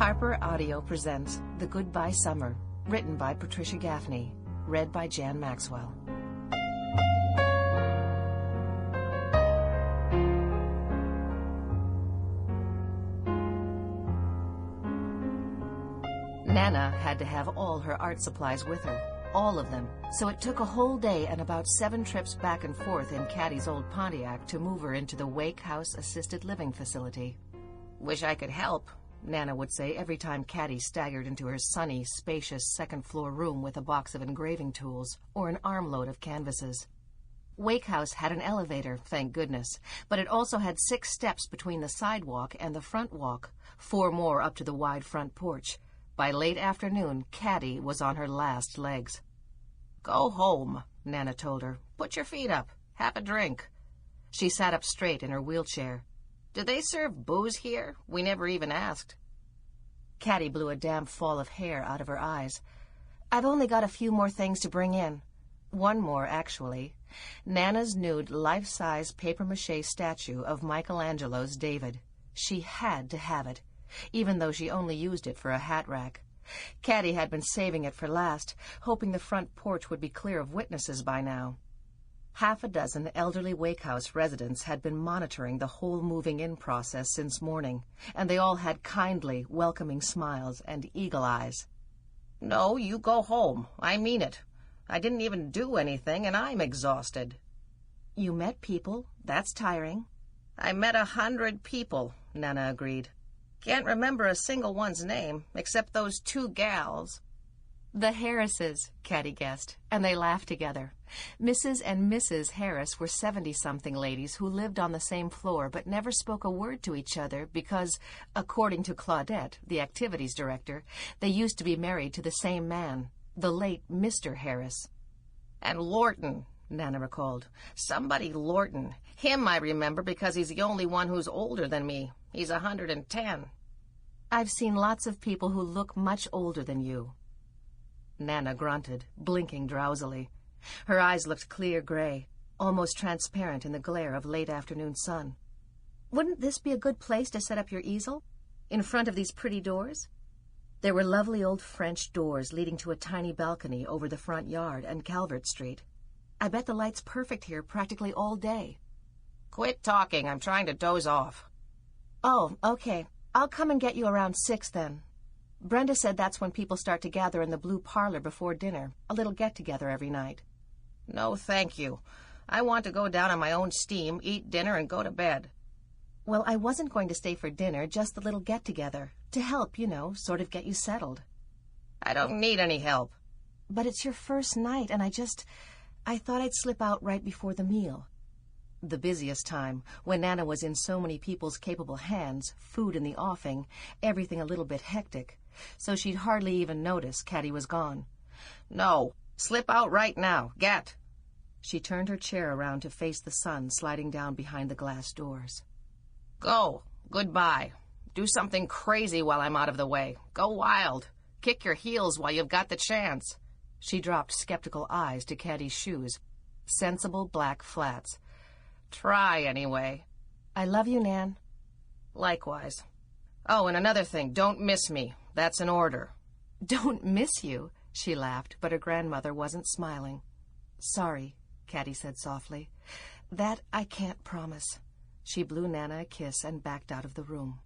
Harper Audio presents The Goodbye Summer, written by Patricia Gaffney, read by Jan Maxwell. Nana had to have all her art supplies with her, all of them, so it took a whole day and about 7 trips back and forth in Caddy's old Pontiac to move her into the Wake House Assisted Living Facility. "Wish I could help," Nana would say every time Caddy staggered into her sunny, spacious second-floor room with a box of engraving tools or an armload of canvases. Wake House had an elevator, thank goodness, but it also had 6 steps between the sidewalk and the front walk, 4 more up to the wide front porch. By late afternoon, Caddy was on her last legs. "Go home," Nana told her. "Put your feet up. Have a drink." She sat up straight in her wheelchair. "Do they serve booze here? We never even asked." Caddy blew a damp fall of hair out of her eyes. "I've only got a few more things to bring in." One more, actually. Nana's nude, life-size papier-mâché statue of Michelangelo's David. She had to have it, even though she only used it for a hat rack. Caddy had been saving it for last, hoping the front porch would be clear of witnesses by now. Half a dozen elderly Wake House residents had been monitoring the whole moving-in process since morning, and they all had kindly, welcoming smiles and eagle eyes. "No, you go home. I mean it. I didn't even do anything, and I'm exhausted." "You met people. That's tiring." "I met 100 people," Nana agreed. "Can't remember a single one's name, except those 2 gals. "The Harrises," Caddy guessed, and they laughed together. Mrs. and Mrs. Harris were 70-something ladies who lived on the same floor but never spoke a word to each other because, according to Claudette, the activities director, they used to be married to the same man, the late Mr. Harris. "And Lorton," Nana recalled. "Somebody Lorton. Him I remember because he's the only one who's older than me. He's 110. "I've seen lots of people who look much older than you." Nana grunted, blinking drowsily. Her eyes looked clear gray, almost transparent in the glare of late afternoon sun. "Wouldn't this be a good place to set up your easel? In front of these pretty doors?" There were lovely old French doors leading to a tiny balcony over the front yard and Calvert Street. "I bet the light's perfect here practically all day." "Quit talking. I'm trying to doze off." "Oh, okay. I'll come and get you around 6 then. Brenda said that's when people start to gather in the blue parlor before dinner, a little get-together every night." "No, thank you. I want to go down on my own steam, eat dinner, and go to bed." "Well, I wasn't going to stay for dinner, just the little get-together. To help, you know, sort of get you settled." "I don't need any help." "But it's your first night, and I thought I'd slip out right before the meal." The busiest time, when Nana was in so many people's capable hands, food in the offing, everything a little bit hectic, so she'd hardly even notice Caddy was gone. "No, slip out right now. Get." She turned her chair around to face the sun sliding down behind the glass doors. "Go. Goodbye. Do something crazy while I'm out of the way. Go wild. Kick your heels while you've got the chance." She dropped skeptical eyes to Caddy's shoes, sensible black flats. "Try, anyway." "I love you, Nan." "Likewise. Oh, and another thing, don't miss me. That's an order." "Don't miss you," she laughed, but her grandmother wasn't smiling. "Sorry," Caddy said softly. "That I can't promise." She blew Nana a kiss and backed out of the room.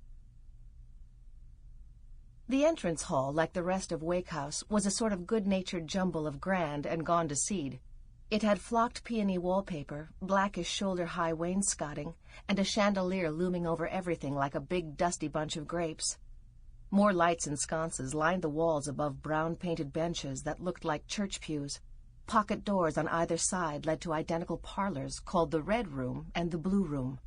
The entrance hall, like the rest of Wake House, was a sort of good-natured jumble of grand and gone to seed. It had flocked peony wallpaper, blackish shoulder-high wainscoting, and a chandelier looming over everything like a big dusty bunch of grapes. More lights and sconces lined the walls above brown-painted benches that looked like church pews. Pocket doors on either side led to identical parlors called the Red Room and the Blue Room.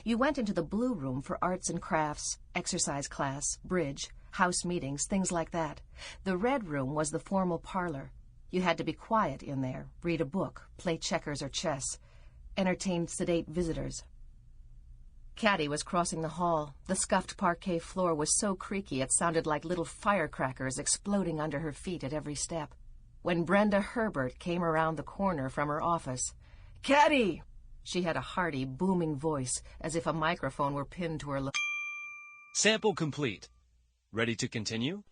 You went into the Blue Room for arts and crafts, exercise class, bridge, house meetings, things like that. The Red Room was the formal parlor. You had to be quiet in there, read a book, play checkers or chess, entertain sedate visitors. Caddy was crossing the hall. The scuffed parquet floor was so creaky it sounded like little firecrackers exploding under her feet at every step. When Brenda Herbert came around the corner from her office, "Caddy!" She had a hearty, booming voice, as if a microphone were pinned to her Sample complete. Ready to continue?